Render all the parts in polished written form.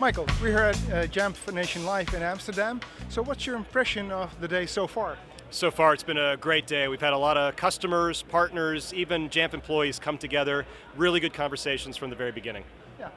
Michael, we're here at Jamf Nation Live in Amsterdam. So what's your impression of the day so far? So far it's been a great day. We've had a lot of customers, partners, even Jamf employees come together. Really good conversations from the very beginning. Yeah.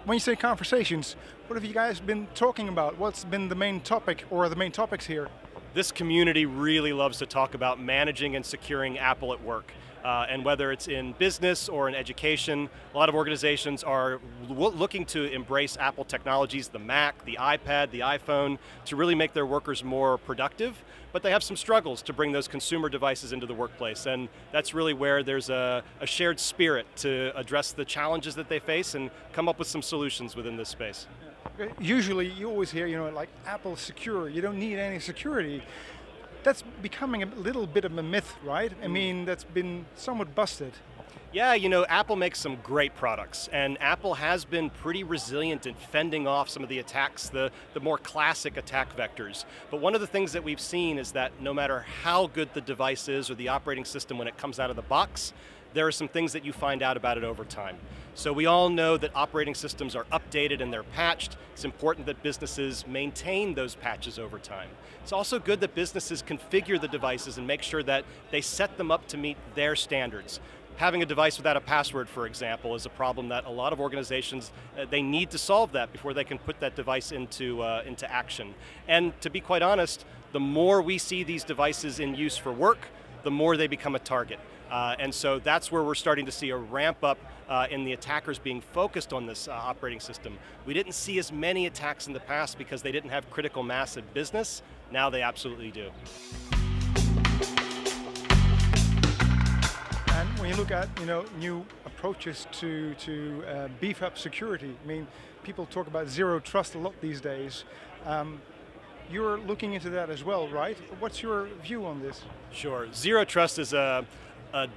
When you say conversations, what have you guys been talking about? What's been the main topic or the main topics here? This community really loves to talk about managing and securing Apple at work. And whether it's in business or in education, a lot of organizations are looking to embrace Apple technologies, the Mac, the iPad, the iPhone, to really make their workers more productive. But they have some struggles to bring those consumer devices into the workplace. And that's really where there's a shared spirit to address the challenges that they face and come up with some solutions within this space. Yeah. Usually you always hear, like Apple secure, you don't need any security. That's becoming a little bit of a myth, right? I mean, that's been somewhat busted. Yeah, Apple makes some great products, and Apple has been pretty resilient in fending off some of the attacks, the more classic attack vectors. But one of the things that we've seen is that no matter how good the device is or the operating system when it comes out of the box, there are some things that you find out about it over time. So we all know that operating systems are updated and they're patched. It's important that businesses maintain those patches over time. It's also good that businesses configure the devices and make sure that they set them up to meet their standards. Having a device without a password, for example, is a problem that a lot of organizations, they need to solve that before they can put that device into action. And to be quite honest, the more we see these devices in use for work, the more they become a target. And so that's where we're starting to see a ramp up in the attackers being focused on this operating system. We didn't see as many attacks in the past because they didn't have critical mass in business. Now they absolutely do. And when you look at new approaches to beef up security, I mean, people talk about zero trust a lot these days. You're looking into that as well, right? What's your view on this? Sure. Zero trust is a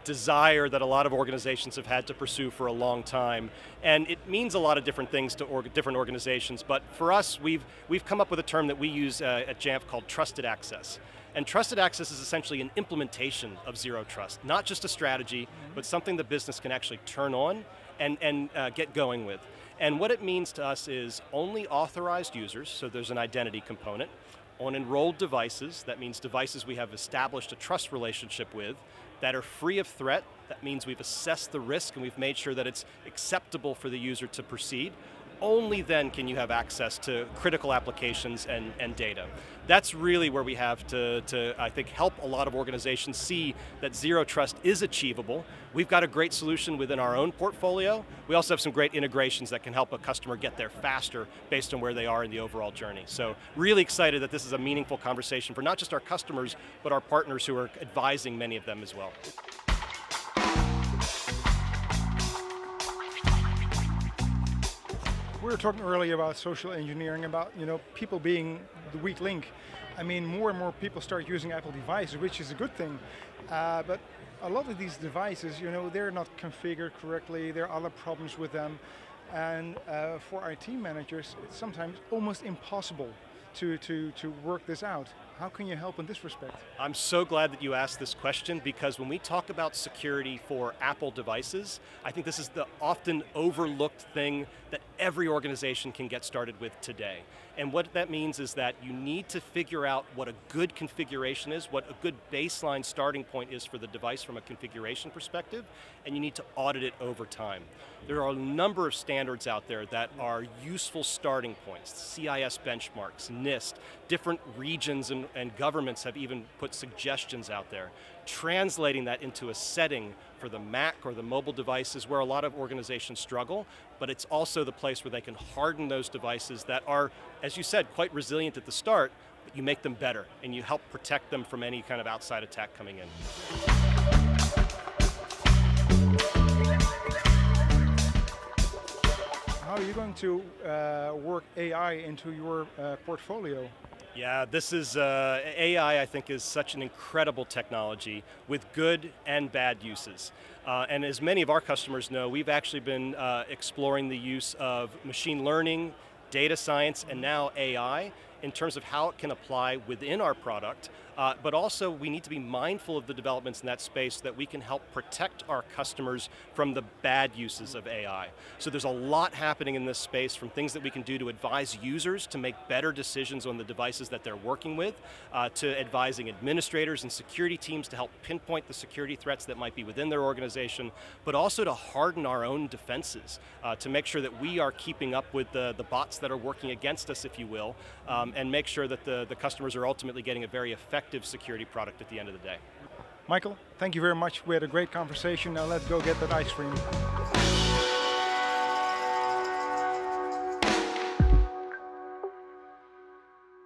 desire that a lot of organizations have had to pursue for a long time. And it means a lot of different things to different organizations, but for us, we've come up with a term that we use at Jamf called trusted access. And trusted access is essentially an implementation of zero trust, not just a strategy, but something the business can actually turn on and get going with. And what it means to us is only authorized users, so there's an identity component, on enrolled devices, that means devices we have established a trust relationship with, that are free of threat, that means we've assessed the risk and we've made sure that it's acceptable for the user to proceed. Only then can you have access to critical applications and data. That's really where we have to, I think, help a lot of organizations see that zero trust is achievable. We've got a great solution within our own portfolio. We also have some great integrations that can help a customer get there faster based on where they are in the overall journey. So really excited that this is a meaningful conversation for not just our customers, but our partners who are advising many of them as well. We were talking earlier about social engineering, about people being the weak link. I mean, more and more people start using Apple devices, which is a good thing. But a lot of these devices, they're not configured correctly. There are other problems with them, and for IT managers, it's sometimes almost impossible to work this out. How can you help in this respect? I'm so glad that you asked this question, because when we talk about security for Apple devices, I think this is the often overlooked thing that every organization can get started with today. And what that means is that you need to figure out what a good configuration is, what a good baseline starting point is for the device from a configuration perspective, and you need to audit it over time. There are a number of standards out there that are useful starting points, CIS benchmarks, NIST, different regions and governments have even put suggestions out there. Translating that into a setting for the Mac or the mobile device is where a lot of organizations struggle, but it's also the place where they can harden those devices that are, as you said, quite resilient at the start, but you make them better and you help protect them from any kind of outside attack coming in. How are you going to work AI into your portfolio? Yeah, this is, AI I think is such an incredible technology with good and bad uses. And as many of our customers know, we've actually been exploring the use of machine learning, data science, and now AI in terms of how it can apply within our product, but also we need to be mindful of the developments in that space so that we can help protect our customers from the bad uses of AI. So there's a lot happening in this space, from things that we can do to advise users to make better decisions on the devices that they're working with, to advising administrators and security teams to help pinpoint the security threats that might be within their organization, but also to harden our own defenses, to make sure that we are keeping up with the bots that are working against us, if you will, and make sure that the customers are ultimately getting a very effective security product at the end of the day. Michael, thank you very much. We had a great conversation. Now let's go get that ice cream.